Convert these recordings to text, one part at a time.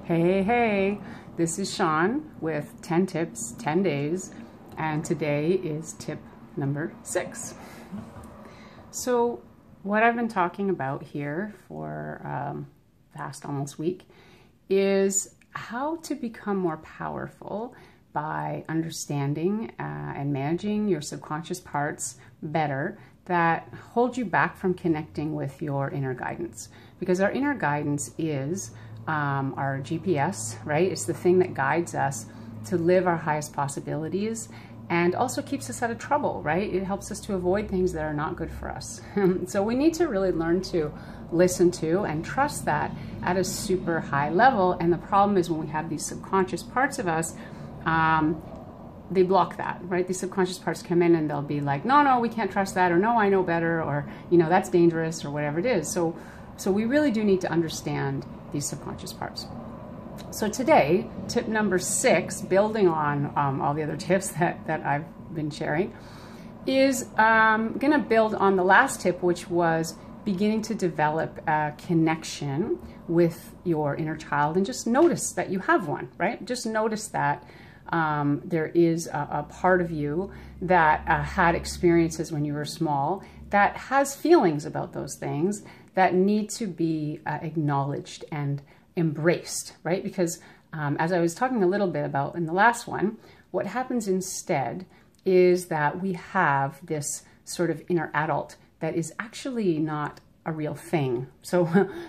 Hey, this is Sean with 10 tips, 10 days, and today is tip number 6. So what I've been talking about here for the past almost week is how to become more powerful by understanding and managing your subconscious parts better that hold you back from connecting with your inner guidance. Because our inner guidance is our GPS, right? It's the thing that guides us to live our highest possibilities and also keeps us out of trouble, right? It helps us to avoid things that are not good for us. So we need to really learn to listen to and trust that at a super high level. And the problem is when we have these subconscious parts of us, they block that, right? These subconscious parts come in and they'll be like, no, we can't trust that, or no, I know better, or, that's dangerous, or whatever it is. So we really do need to understand these subconscious parts. So today, tip number 6, building on all the other tips that I've been sharing, is going to build on the last tip, which was beginning to develop a connection with your inner child and just notice that you have one, right? Just notice that there is a part of you that had experiences when you were small that has feelings about those things that need to be acknowledged and embraced, right? Because as I was talking a little bit about in the last one, what happens instead is that we have this sort of inner adult that is actually not a real thing. So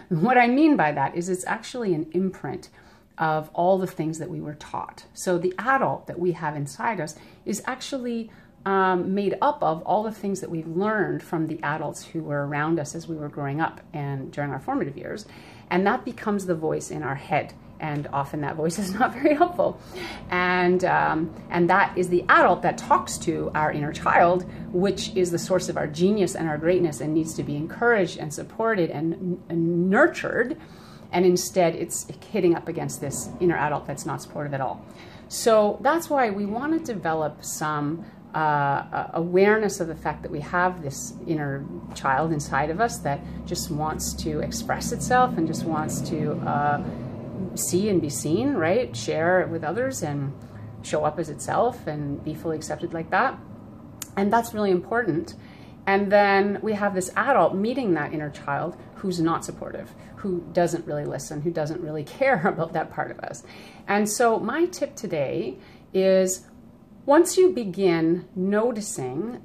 what I mean by that is it's actually an imprint of all the things that we were taught. So the adult that we have inside us is actually made up of all the things that we've learned from the adults who were around us as we were growing up and during our formative years. And that becomes the voice in our head. And often that voice is not very helpful. And that is the adult that talks to our inner child, which is the source of our genius and our greatness and needs to be encouraged and supported and nurtured. And instead it's hitting up against this inner adult that's not supportive at all. So that's why we want to develop some awareness of the fact that we have this inner child inside of us that just wants to express itself and just wants to see and be seen, right? Share with others and show up as itself and be fully accepted like that. And that's really important. And then we have this adult meeting that inner child who's not supportive, who doesn't really listen, who doesn't really care about that part of us. And so my tip today is once you begin noticing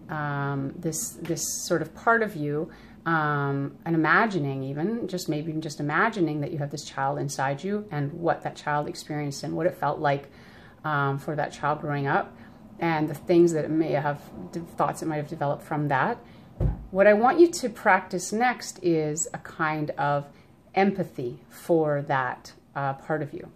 this sort of part of you and imagining maybe even just imagining that you have this child inside you and what that child experienced and what it felt like for that child growing up and the things that it may have, thoughts it might have developed from that. What I want you to practice next is a kind of empathy for that part of you.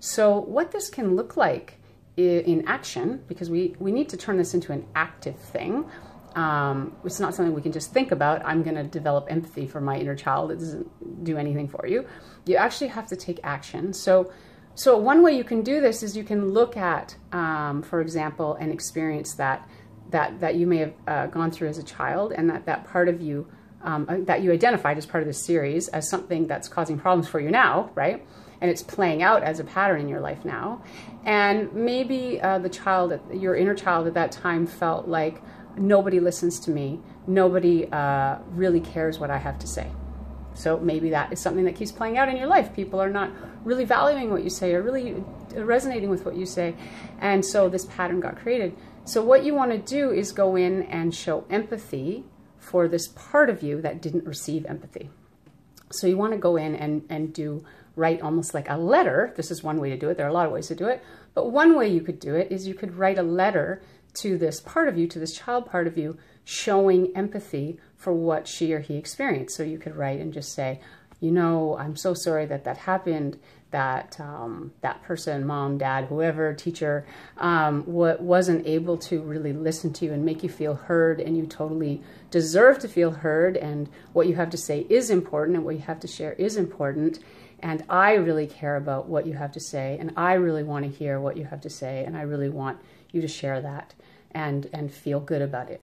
So what this can look like in action, because we need to turn this into an active thing. It's not something we can just think about. I'm going to develop empathy for my inner child. It doesn't do anything for you. You actually have to take action. So one way you can do this is you can look at, for example, an experience that you may have gone through as a child, and that part of you that you identified as part of this series as something that's causing problems for you now, right? And it's playing out as a pattern in your life now. And maybe the child, your inner child at that time felt like nobody listens to me, nobody really cares what I have to say. So maybe that is something that keeps playing out in your life. People are not really valuing what you say or really resonating with what you say. And so this pattern got created. So what you want to do is go in and show empathy for this part of you that didn't receive empathy. So you want to go in and write almost like a letter. This is one way to do it. There are a lot of ways to do it. But one way you could do it is you could write a letter to this part of you, to this child part of you, showing empathy for what she or he experienced. So you could write and just say, I'm so sorry that happened, that that person, mom, dad, whoever, teacher, wasn't able to really listen to you and make you feel heard, and you totally deserve to feel heard, and what you have to say is important, and what you have to share is important, and I really care about what you have to say, and I really want to hear what you have to say, and I really want you to share that and feel good about it.